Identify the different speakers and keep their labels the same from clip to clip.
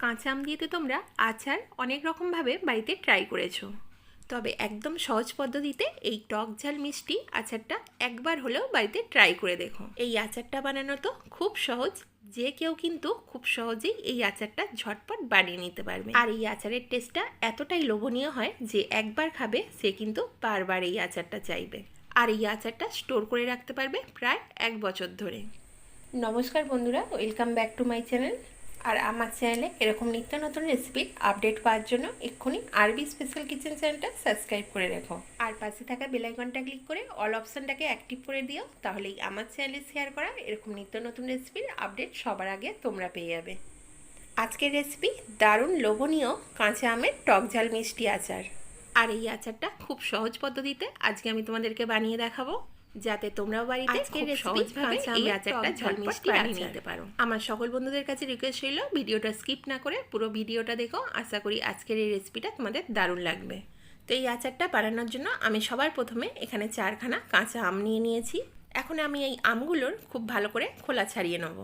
Speaker 1: কাঁচা আম দিয়ে তো তোমরা আচার অনেক রকমভাবে বাড়িতে ট্রাই করেছো, তবে একদম সহজ পদ্ধতিতে এই টক ঝাল মিষ্টি আচারটা একবার হলেও বাড়িতে ট্রাই করে দেখো। এই আচারটা বানানো তো খুব সহজ, যে কেউ কিন্তু খুব সহজেই এই আচারটা ঝটপট বানিয়ে নিতে পারবে। আর এই আচারের টেস্টটা এতটাই লোভনীয় হয় যে একবার খাবে সে কিন্তু বারবার এই আচারটা চাইবে। আর এই আচারটা স্টোর করে রাখতে পারবে প্রায় 1 বছর ধরে। নমস্কার বন্ধুরা, welcome back to my channel. আর আমার চ্যানেলে এরকম নিত্য নতুন রেসিপির আপডেট পাওয়ার জন্য এক্ষুনি আরবি স্পেশাল কিচেন চ্যানেলটা সাবস্ক্রাইব করে রেখো। আর পাশে থাকা বেল আইকনটা ক্লিক করে অল অপশানটাকে অ্যাক্টিভ করে দিও, তাহলেই আমার চ্যানেলে শেয়ার করা এরকম নিত্য নতুন রেসিপির আপডেট সবার আগে তোমরা পেয়ে যাবে। আজকের রেসিপি দারুণ লোভনীয় কাঁচা আমের টক ঝাল মিষ্টি আচার। আর এই আচারটা খুব সহজ পদ্ধতিতে আজকে আমি তোমাদেরকে বানিয়ে দেখাবো, যাতে তোমরাও বাড়িতে খুব সহজভাবে এই আচারটা ঝাল মিষ্টি বানিয়ে নিতে পারো। আমার সকল বন্ধুদের কাছে রিকোয়েস্ট রইল ভিডিওটা স্কিপ না করে পুরো ভিডিওটা দেখো। আশা করি আজকের এই রেসিপিটা তোমাদের দারুণ লাগবে। তো এই আচারটা বানানোর জন্য আমি সবার প্রথমে এখানে 4খানা কাঁচা আম নিয়ে নিয়েছি। এখন আমি এই আমগুলোর খুব ভালো করে খোলা ছাড়িয়ে নেব।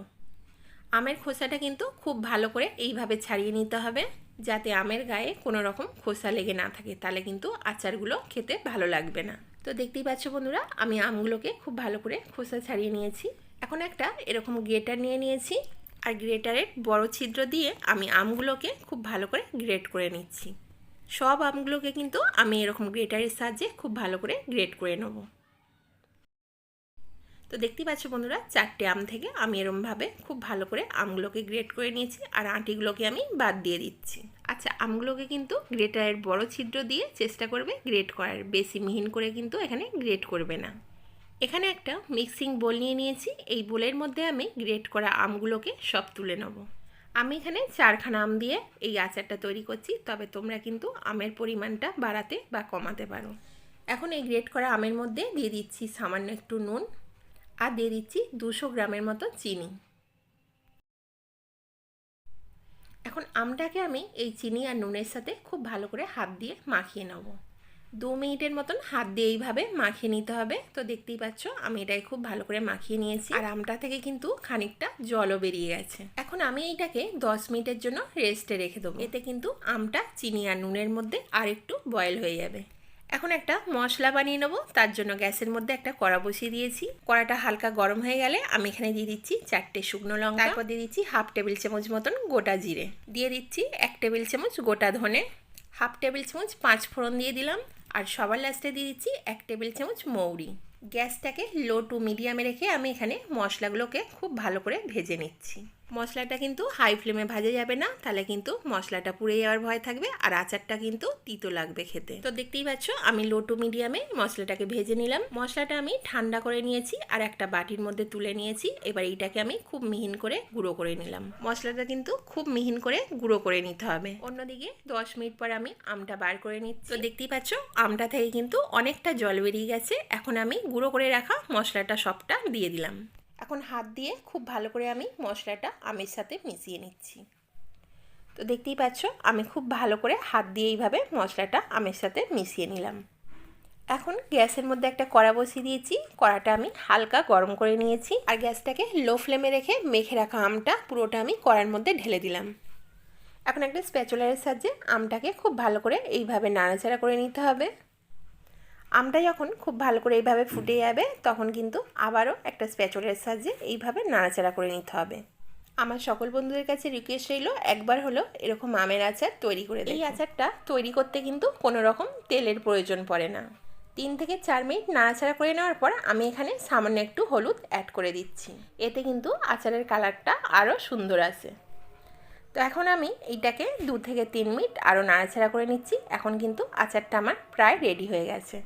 Speaker 1: আমের খোসাটা কিন্তু খুব ভালো করে এইভাবে ছাড়িয়ে নিতে হবে, যাতে আমের গায়ে কোনো রকম খোসা লেগে না থাকে, তাহলে কিন্তু আচারগুলো খেতে ভালো লাগবে না। তো দেখতেই পাচ্ছ বন্ধুরা, আমি আমগুলোকে খুব ভালো করে খোসা ছাড়িয়ে নিয়েছি। এখন একটা এরকম গ্রেটার নিয়ে নিয়েছি, আর গ্রেটারের বড় ছিদ্র দিয়ে আমি আমগুলোকে খুব ভালো করে গ্রেট করে নিচ্ছি। সব আমগুলোকে কিন্তু আমি এরকম গ্রেটারের সাহায্যে খুব ভালো করে গ্রেট করে নেব। তো দেখতেই পাচ্ছ বন্ধুরা, 4টে আম থেকে আমি এরমভাবে খুব ভালো করে আমগুলোকে গ্রেট করে নিয়েছি, আর আঁটিগুলোকে আমি বাদ দিয়ে দিচ্ছি। আচ্ছা, আমগুলোকে কিন্তু গ্রেটারের বড় ছিদ্র দিয়ে চেষ্টা করবে গ্রেট করার, বেশি মিহিন করে কিন্তু এখানে গ্রেট করবে না। এখানে একটা মিক্সিং বোল নিয়ে নিয়েছি, এই বোলের মধ্যে আমি গ্রেট করা আমগুলোকে সব তুলে নেব। আমি এখানে 4খানা আম দিয়ে এই আচারটা তৈরি করছি, তবে তোমরা কিন্তু আমের পরিমাণটা বাড়াতে বা কমাতে পারো। এখন এই গ্রেট করা আমের মধ্যে দিয়ে দিচ্ছি সামান্য একটু নুন, আর দিয়ে দিচ্ছি 200 গ্রামের মতো চিনি। এখন আমটাকে আমি এই চিনি আর নুনের সাথে খুব ভালো করে হাত দিয়ে মাখিয়ে নেব। 2 মিনিটের মতন হাত দিয়ে এইভাবে মাখিয়ে নিতে হবে। তো দেখতেই পাচ্ছ আমি এটাই খুব ভালো করে মাখিয়ে নিয়েছি, আর আমটা থেকে কিন্তু খানিকটা জলও বেরিয়ে গেছে। এখন আমি এইটাকে 10 মিনিটের জন্য রেস্টে রেখে দেবো। এতে কিন্তু আমটা চিনি আর নুনের মধ্যে আর একটু বয়েল হয়ে যাবে। এখন একটা মশলা বানিয়ে নেবো, তার জন্য গ্যাসের মধ্যে একটা কড়া বসিয়ে দিয়েছি। কড়াটা হালকা গরম হয়ে গেলে আমি এখানে দিয়ে দিচ্ছি 4টে শুকনো লঙ্কা, তারপর দিয়ে দিচ্ছি 1/2 টেবিল চামচ মতন গোটা জিরে, দিয়ে দিচ্ছি 1 টেবিল চামচ গোটা ধনে, 1/2 টেবিল চামচ 5 ফোড়ন দিয়ে দিলাম, আর সবার লাস্টে দিয়ে দিচ্ছি 1 টেবিল চামচ মৌরি। গ্যাসটাকে লো টু মিডিয়ামে রেখে আমি এখানে মশলাগুলোকে খুব ভালো করে ভেজে নিচ্ছি। মশলাটা কিন্তু হাই ফ্লেমে ভাজা যাবে না, তাহলে কিন্তু মশলাটা পুড়ে যাওয়ার ভয় থাকবে, আর আচারটা কিন্তু তিতো লাগবে খেতে। তো দেখতেই পাচ্ছ আমি লো টু মিডিয়ামে মশলাটাকে ভেজে নিলাম। মশলাটা আমি ঠান্ডা করে নিয়েছি আর একটা বাটির মধ্যে তুলে নিয়েছি। এবার এইটাকে আমি খুব মিহিন করে গুঁড়ো করে নিলাম। মশলাটা কিন্তু খুব মিহিন করে গুঁড়ো করে নিতে হবে। অন্যদিকে 10 মিনিট পর আমি আমটা বার করে নিচ্ছি। তো দেখতেই পাচ্ছ আমটা থেকে কিন্তু অনেকটা জল বেরিয়ে গেছে। এখন আমি গুঁড়ো করে রাখা মশলাটা সবটা দিয়ে দিলাম। এখন হাত দিয়ে খুব ভালো করে আমি মশলাটা আমের সাথে মিশিয়ে নিচ্ছি। তো দেখতেই পাচ্ছ আমি খুব ভালো করে হাত দিয়ে এইভাবে মশলাটা আমের সাথে মিশিয়ে নিলাম। এখন গ্যাসের মধ্যে একটা কড়া বসিয়ে দিয়েছি। কড়াটা আমি হালকা গরম করে নিয়েছি, আর গ্যাসটাকে লো ফ্লেমে রেখে মেখে রাখা আমটা পুরোটা আমি কড়ার মধ্যে ঢেলে দিলাম। এখন একটা স্প্যাচুলারের সাহায্যে আমটাকে খুব ভালো করে এইভাবে নাড়াচাড়া করে নিতে হবে। আমটা যখন খুব ভালো করে এইভাবে ফুটে যাবে, তখন কিন্তু আবারও একটা স্প্যাচুলার সাহায্যে এইভাবে নাড়াচাড়া করে নিতে হবে। আমার সকল বন্ধুদের কাছে রিকোয়েস্ট রইল একবার হলো এরকম আমের আচার তৈরি করে দেয়। এই আচারটা তৈরি করতে কিন্তু কোনো রকম তেলের প্রয়োজন পড়ে না। 3 থেকে 4 মিনিট নাড়াচাড়া করে নেওয়ার পর আমি এখানে সামান্য একটু হলুদ অ্যাড করে দিচ্ছি। এতে কিন্তু আচারের কালারটা আরও সুন্দর আসে। তো এখন আমি এইটাকে 2 থেকে 3 মিনিট আরও নাড়াচাড়া করে নিচ্ছি। এখন কিন্তু আচারটা আমার প্রায় রেডি হয়ে গেছে।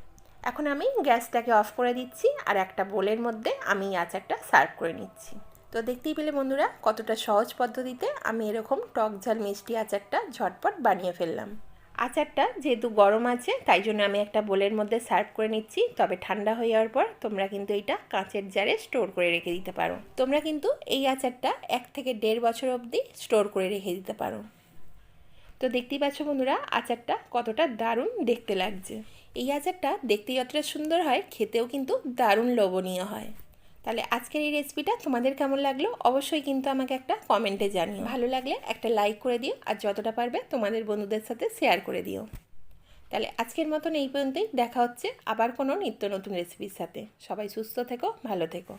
Speaker 1: এখন আমি গ্যাসটাকে অফ করে দিচ্ছি, আর একটা বোলের মধ্যে আমি এই আচারটা সার্ভ করে নিচ্ছি। তো দেখতেই পেলে বন্ধুরা কতটা সহজ পদ্ধতিতে আমি এরকম টক ঝাল মিষ্টি আচারটা ঝটপট বানিয়ে ফেললাম। আচারটা যেহেতু গরম আছে তাই জন্য আমি একটা বোলের মধ্যে সার্ভ করে নিচ্ছি, তবে ঠান্ডা হয়ে যাওয়ার পর তোমরা কিন্তু এইটা কাঁচের জারে স্টোর করে রেখে দিতে পারো। তোমরা কিন্তু এই আচারটা 1 থেকে 1.5 বছর অবধি স্টোর করে রেখে দিতে পারো। তো দেখতেই পাচ্ছ বন্ধুরা আচারটা কতটা দারুণ দেখতে লাগছে। এই আচারটা দেখতে যতটা সুন্দর হয়, খেতেও কিন্তু দারুণ লোভনীয় হয়। তাহলে আজকের এই রেসিপিটা তোমাদের কেমন লাগলো অবশ্যই কিন্তু আমাকে একটা কমেন্টে জানিও। ভালো লাগলে একটা লাইক করে দিও, আর যতটা পারবে তোমাদের বন্ধুদের সাথে শেয়ার করে দিও। তাহলে আজকের মতন এই পর্যন্তই, দেখা হচ্ছে আবার কোনো নিত্য নতুন রেসিপির সাথে। সবাই সুস্থ থেকো, ভালো থেকো।